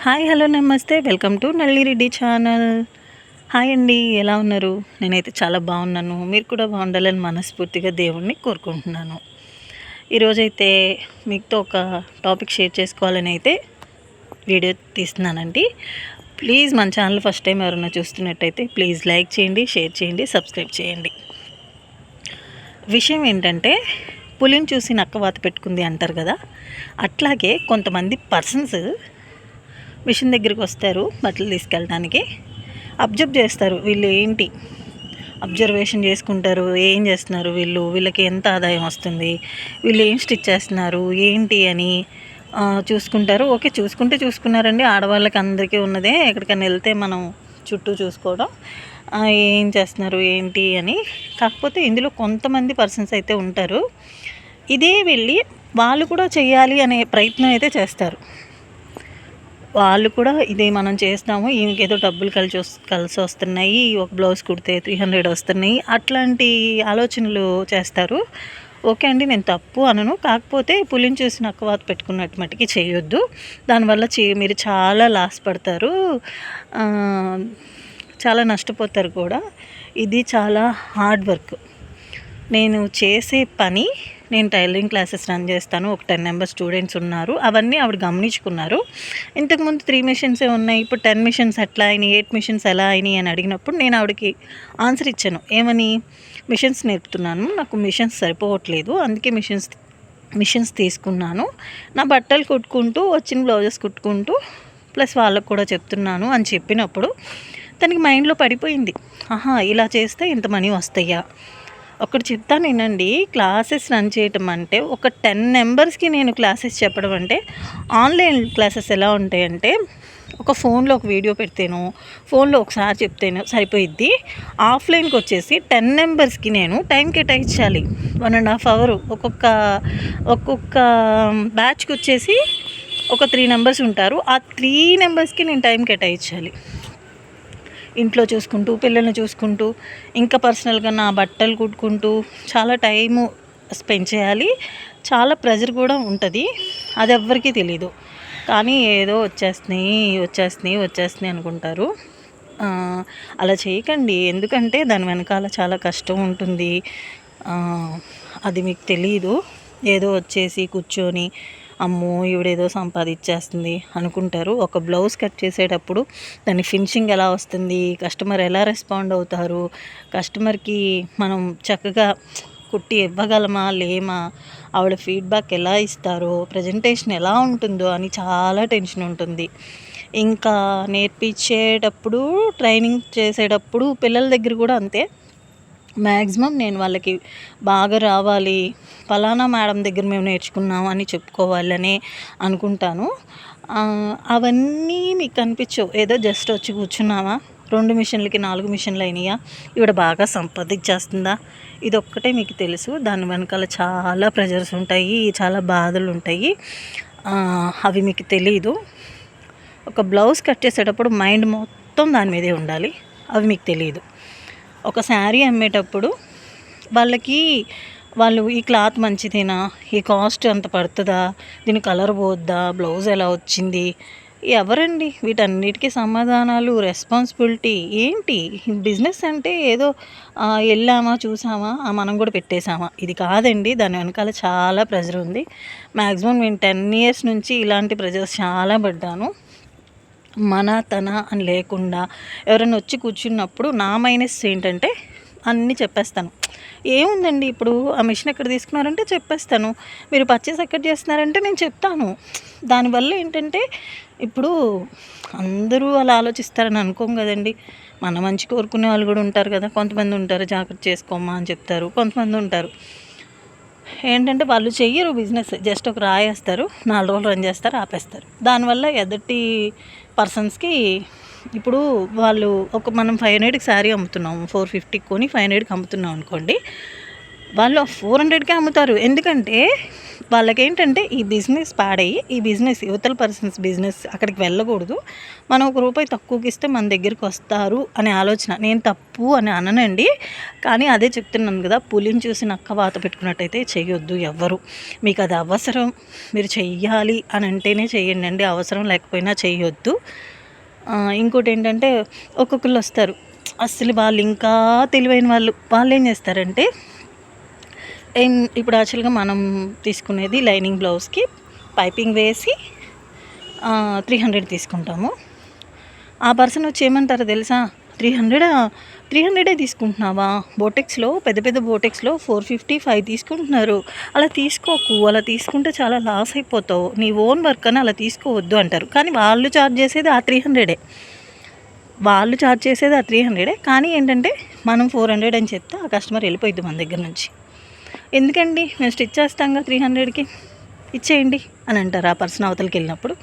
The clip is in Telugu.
హాయ్ హలో నమస్తే వెల్కమ్ టు నల్లిరెడ్డి ఛానల్. హాయ్ అండి, ఎలా ఉన్నారు? నేనైతే చాలా బాగున్నాను. మీరు కూడా బాగుండాలని మనస్ఫూర్తిగా దేవుణ్ణి కోరుకుంటున్నాను. ఈరోజైతే మీతో ఒక టాపిక్ షేర్ చేసుకోవాలని అయితే వీడియో తీస్తున్నానండి. ప్లీజ్ మన ఛానల్ ఫస్ట్ టైం ఎవరైనా చూస్తున్నట్టయితే ప్లీజ్ లైక్ చేయండి, షేర్ చేయండి, సబ్స్క్రైబ్ చేయండి. విషయం ఏంటంటే, పులిని చూసి నక్క వాత పెట్టుకుంది అంటారు కదా, అట్లాగే కొంతమంది పర్సన్స్ మిషన్ దగ్గరికి వస్తారు బట్టలు తీసుకెళ్ళడానికి. అబ్జర్వ్ చేస్తారు, వీళ్ళు ఏంటి అబ్జర్వేషన్ చేసుకుంటారు, ఏం చేస్తున్నారు వీళ్ళకి ఎంత ఆదాయం వస్తుంది, వీళ్ళు ఏం స్టిచ్ చేస్తున్నారు ఏంటి అని చూసుకుంటారు. ఓకే, చూసుకున్నారండి. ఆడవాళ్ళకి అందరికీ ఉన్నదే, ఎక్కడికైనా వెళ్తే మనం చుట్టూ చూసుకోవడం, ఏం చేస్తున్నారు ఏంటి అని. కాకపోతే ఇందులో కొంతమంది పర్సన్స్ అయితే ఉంటారు, ఇదే వెళ్ళి వాళ్ళు కూడా చేయాలి అనే ప్రయత్నం అయితే చేస్తారు. వాళ్ళు కూడా ఇదే మనం చేస్తాము, ఈమెకేదో డబ్బులు కలిసి వస్తున్నాయి, ఒక బ్లౌజ్ కుడితే 300 వస్తున్నాయి, అట్లాంటి ఆలోచనలు చేస్తారు. ఓకే అండి, నేను తప్పు అనను. కాకపోతే పులిని చూసి నక్కవాత పెట్టుకున్నట్టు మటుకి చేయొద్దు. దానివల్ల మీరు చాలా లాస్ పడతారు, చాలా నష్టపోతారు కూడా. ఇది చాలా హార్డ్ వర్క్. నేను చేసే పని, నేను టైలరింగ్ క్లాసెస్ రన్ చేస్తాను. ఒక 10 మెంబర్స్ స్టూడెంట్స్ ఉన్నారు. అవన్నీ ఆవిడ గమనించుకున్నారు. ఇంతకుముందు 3 మిషన్సే ఉన్నాయి, ఇప్పుడు 10 మిషన్స్ ఎట్లా అయినాయి, 8 మిషన్స్ ఎలా అయినాయి అని అడిగినప్పుడు నేను ఆవిడకి ఆన్సర్ ఇచ్చాను. ఏమని? మిషన్స్ నేర్పుతున్నాను, నాకు మిషన్స్ సరిపోవట్లేదు, అందుకే మిషన్స్ తీసుకున్నాను. నా బట్టలు కుట్టుకుంటూ, వచ్చిన బ్లౌజెస్ కుట్టుకుంటూ ప్లస్ వాళ్ళకు కూడా చెప్తున్నాను అని చెప్పినప్పుడు తనకి మైండ్లో పడిపోయింది, ఆహా ఇలా చేస్తే ఇంత మనీ వస్తాయా. ఒకటి చెప్తాను వినండి, క్లాసెస్ రన్ చేయటం అంటే ఒక 10 మెంబర్స్కి నేను క్లాసెస్ చెప్పడం అంటే, ఆన్లైన్ క్లాసెస్ ఎలా ఉంటాయంటే, ఒక ఫోన్లో ఒక వీడియో పెడితేనో, ఫోన్లో ఒకసారి చెప్తేనో సరిపోయిద్ది. ఆఫ్లైన్కి వచ్చేసి 10 మెంబర్స్కి నేను టైం కేటాయించాలి, 1.5 అవర్. ఒక్కొక్క బ్యాచ్కి వచ్చేసి ఒక 3 మెంబర్స్ ఉంటారు. ఆ 3 మెంబర్స్కి నేను టైం కేటాయించాలి. ఇంట్లో చూసుకుంటూ, పిల్లల్ని చూసుకుంటూ, ఇంకా పర్సనల్గా నా బట్టలు కుట్టుకుంటూ చాలా టైము స్పెండ్ చేయాలి. చాలా ప్రెజర్ కూడా ఉంటుంది, అది ఎవ్వరికీ తెలీదు. కానీ ఏదో వచ్చేస్తున్నాయి అనుకుంటారు. అలా చేయకండి, ఎందుకంటే దాని వెనకాల చాలా కష్టం ఉంటుంది. అది మీకు తెలీదు. ఏదో వచ్చేసి కూర్చొని అమ్మో ఈవిడేదో సంపాదించేస్తుంది అనుకుంటారు. ఒక బ్లౌజ్ కట్ చేసేటప్పుడు దాని ఫినిషింగ్ ఎలా వస్తుంది, కస్టమర్ ఎలా రెస్పాండ్ అవుతారు, కస్టమర్కి మనం చక్కగా కుట్టి ఇవ్వగలమా లేమా, ఆవిడ ఫీడ్బ్యాక్ ఎలా ఇస్తారో, ప్రజెంటేషన్ ఎలా ఉంటుందో అని చాలా టెన్షన్ ఉంటుంది. ఇంకా నేర్పించేటప్పుడు, ట్రైనింగ్ చేసేటప్పుడు పిల్లల దగ్గర కూడా అంతే. మ్యాక్సిమం నేను వాళ్ళకి బాగా రావాలి, ఫలానా మేడం దగ్గర మేము నేర్చుకున్నాం అని చెప్పుకోవాలని అనుకుంటాను. అవన్నీ మీకు కనిపించవు. ఏదో జస్ట్ వచ్చి కూర్చున్నామా, 2 మిషన్లకి 4 మిషన్లు అయినాయా, ఈవిడ బాగా సంపాదించేస్తుందా, ఇది ఒక్కటే మీకు తెలుసు. దాని వెనకాల చాలా ప్రెజర్స్ ఉంటాయి, చాలా బాధలు ఉంటాయి, అవి మీకు తెలీదు. ఒక బ్లౌజ్ కట్ చేసేటప్పుడు మైండ్ మొత్తం దాని మీదే ఉండాలి, అవి మీకు తెలియదు. ఒక శారీ అమ్మేటప్పుడు వాళ్ళు ఈ క్లాత్ మంచిదేనా, ఈ కాస్ట్ అంత పడుతుందా, దీని కలర్ పోద్దా, బ్లౌజ్ ఎలా వచ్చింది, ఎవరండి వీటన్నిటికీ సమాధానాలు, రెస్పాన్సిబిలిటీ ఏంటి? బిజినెస్ అంటే ఏదో వెళ్ళామా, చూసామా, మనం కూడా పెట్టేసామా, ఇది కాదండి. దాని వెనకాల చాలా ప్రెజర్ ఉంది. మ్యాక్సిమం నేను 10 ఇయర్స్ నుంచి ఇలాంటి ప్రెజర్స్ చాలా పడ్డాను. తన అని లేకుండా ఎవరైనా వచ్చి కూర్చున్నప్పుడు నా మైనస్ ఏంటంటే అన్నీ చెప్పేస్తాను. ఏముందండి, ఇప్పుడు ఆ మిషన్ ఎక్కడ తీసుకున్నారంటే చెప్పేస్తాను, మీరు పర్చేస్ ఎక్కడ చేస్తున్నారంటే నేను చెప్తాను. దానివల్ల ఏంటంటే, ఇప్పుడు అందరూ అలా ఆలోచిస్తారని అనుకోం కదండి. మన మంచి కోరుకునే వాళ్ళు కూడా ఉంటారు కదా. కొంతమంది ఉంటారు జాగ్రత్త చేసుకోమ్మా అని చెప్తారు, కొంతమంది ఉంటారు ఏంటంటే వాళ్ళు చెయ్యరు బిజినెస్, జస్ట్ ఒక రాయేస్తారు, 4 రోజులు రన్ చేస్తారు, ఆపేస్తారు. దానివల్ల ఎదుటి పర్సన్స్కి, ఇప్పుడు వాళ్ళు మనం 500కి శారీ అమ్ముతున్నాము, 450కి కొని 500కి అమ్ముతున్నాం అనుకోండి, వాళ్ళు 400కే అమ్ముతారు. ఎందుకంటే వాళ్ళకేంటంటే ఈ బిజినెస్ పాడయ్యి, ఈ బిజినెస్ యువతల పర్సన్స్ బిజినెస్ అక్కడికి వెళ్ళకూడదు. మనం ఒక రూపాయి తక్కువకి ఇస్తే మన దగ్గరికి వస్తారు అనే ఆలోచన. నేను తప్పు అని అననండి, కానీ అదే చెప్తున్నాను కదా, పులిని చూసి నక్క వాత పెట్టుకున్నట్టయితే చేయొద్దు ఎవ్వరు. మీకు అది అవసరం, మీరు చెయ్యాలి అని అంటేనే చెయ్యండి, అవసరం లేకపోయినా చేయొద్దు. ఇంకోటి ఏంటంటే ఒక్కొక్కరు వస్తారు అసలు వాళ్ళు ఇంకా తెలివైన వాళ్ళు ఏం చేస్తారంటే, ఇప్పుడు యాక్చువల్గా మనం తీసుకునేది లైనింగ్ బ్లౌజ్కి పైపింగ్ వేసి 300 తీసుకుంటాము. ఆ పర్సన్ వచ్చి ఏమంటారో తెలుసా, 300 తీసుకుంటున్నావా, బోటెక్స్లో పెద్ద పెద్ద బోటెక్స్లో 450, 5 తీసుకుంటున్నారు, అలా తీసుకోకు, అలా తీసుకుంటే చాలా లాస్ అయిపోతావు, నీ ఓన్ వర్క్ అని అలా తీసుకోవద్దు అంటారు. కానీ వాళ్ళు ఛార్జ్ చేసేది ఆ 300, కానీ ఏంటంటే మనం 400 అని చెప్తే ఆ కస్టమర్ వెళ్ళిపోయిద్ది మన దగ్గర నుంచి. ఎందుకండి మేము స్టిచ్ చేస్తాంగా 300కి ఇచ్చేయండి అని అంటారు ఆ పర్సన్ అవతలకి వెళ్ళినప్పుడు.